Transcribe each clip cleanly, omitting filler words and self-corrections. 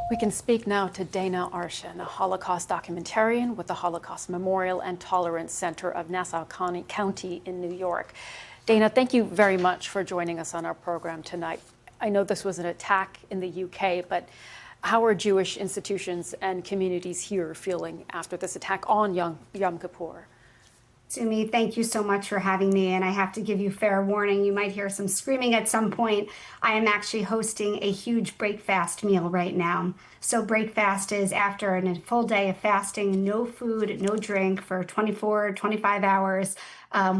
We can speak now to Dana Arschin, a Holocaust documentarian with the Holocaust Memorial and Tolerance Center of Nassau County in New York. Dana, thank you very much for joining us on our program tonight. I know this was an attack in the UK, but how are Jewish institutions and communities here feeling after this attack on Yom Kippur? Sumi, thank you so much for having me. And I have to give you fair warning. You might hear some screaming at some point. I am actually hosting a huge breakfast meal right now. So breakfast is after a full day of fasting, no food, no drink for 24, 25 hours.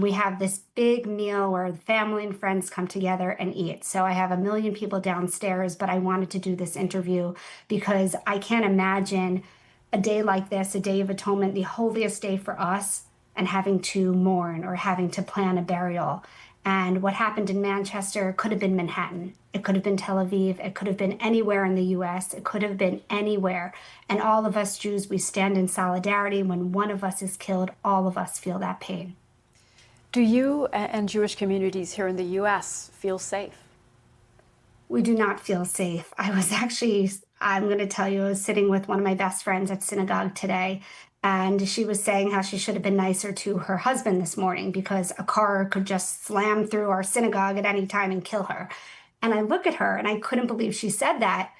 We have this big meal where the family and friends come together and eat. So I have 1 million people downstairs, but I wanted to do this interview because I can't imagine a day like this, a day of atonement, the holiest day for us, and having to mourn or having to plan a burial. And what happened in Manchester could have been Manhattan. It could have been Tel Aviv. It could have been anywhere in the US. It could have been anywhere. And all of us Jews, we stand in solidarity. When one of us is killed, all of us feel that pain. Do you and Jewish communities here in the US feel safe? We do not feel safe. I'm going to tell you, I was sitting with one of my best friends at synagogue today, and she was saying how she should have been nicer to her husband this morning because a car could just slam through our synagogue at any time and kill her. And I look at her and I couldn't believe she said that,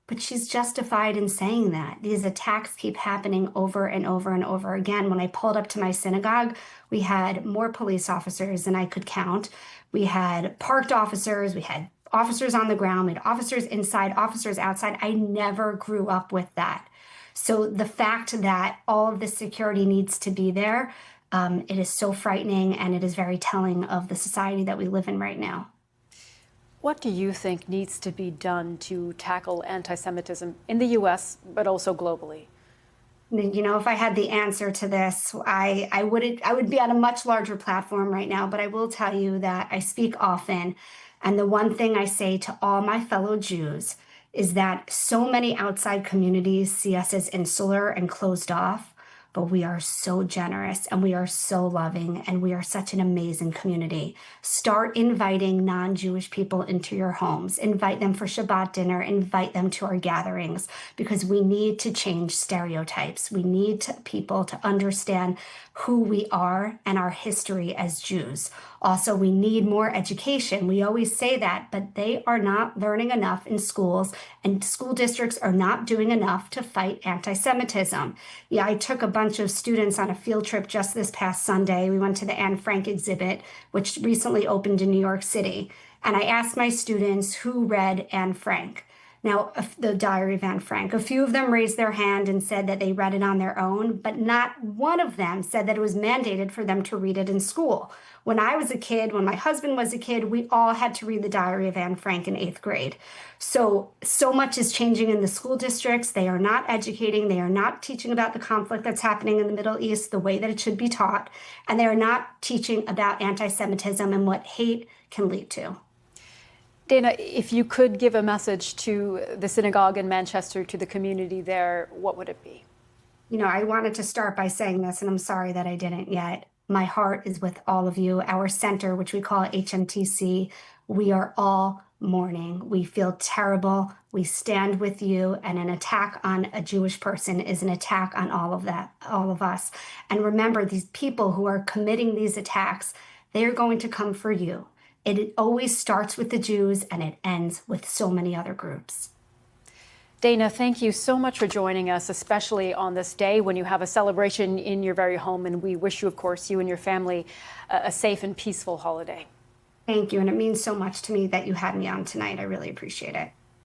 but she's justified in saying that. These attacks keep happening over and over and over again. When I pulled up to my synagogue, we had more police officers than I could count. We had parked officers, we had officers on the ground, we had officers inside, officers outside. I never grew up with that. So the fact that all of this security needs to be there, it is so frightening, and it is very telling of the society that we live in right now. What do you think needs to be done to tackle anti-Semitism in the US, but also globally? You know, if I had the answer to this, I would be on a much larger platform right now, but I will tell you that I speak often. And the one thing I say to all my fellow Jews is that so many outside communities see us as insular and closed off, but we are so generous and we are so loving and we are such an amazing community. Start inviting non-Jewish people into your homes. Invite them for Shabbat dinner. Invite them to our gatherings, because we need to change stereotypes. We need people to understand who we are and our history as Jews. Also, we need more education. We always say that, but they are not learning enough in schools, and school districts are not doing enough to fight anti-Semitism. Yeah, I took a bunch of students on a field trip just this past Sunday. We went to the Anne Frank exhibit, which recently opened in New York City. And I asked my students who read Anne Frank. Now, the Diary of Anne Frank. A few of them raised their hand and said that they read it on their own, but not one of them said that it was mandated for them to read it in school. When I was a kid, when my husband was a kid, we all had to read the Diary of Anne Frank in 8th grade. So much is changing in the school districts. They are not educating. They are not teaching about the conflict that's happening in the Middle East the way that it should be taught. And they are not teaching about anti-Semitism and what hate can lead to. Dana, if you could give a message to the synagogue in Manchester, to the community there, what would it be? You know, I wanted to start by saying this, and I'm sorry that I didn't yet. My heart is with all of you. Our center, which we call HMTC, we are all mourning. We feel terrible. We stand with you, and an attack on a Jewish person is an attack on all of us. And remember, these people who are committing these attacks, they are going to come for you. It always starts with the Jews, and it ends with so many other groups. Dana, thank you so much for joining us, especially on this day when you have a celebration in your very home. And we wish you, of course, you and your family, a safe and peaceful holiday. Thank you. And it means so much to me that you had me on tonight. I really appreciate it.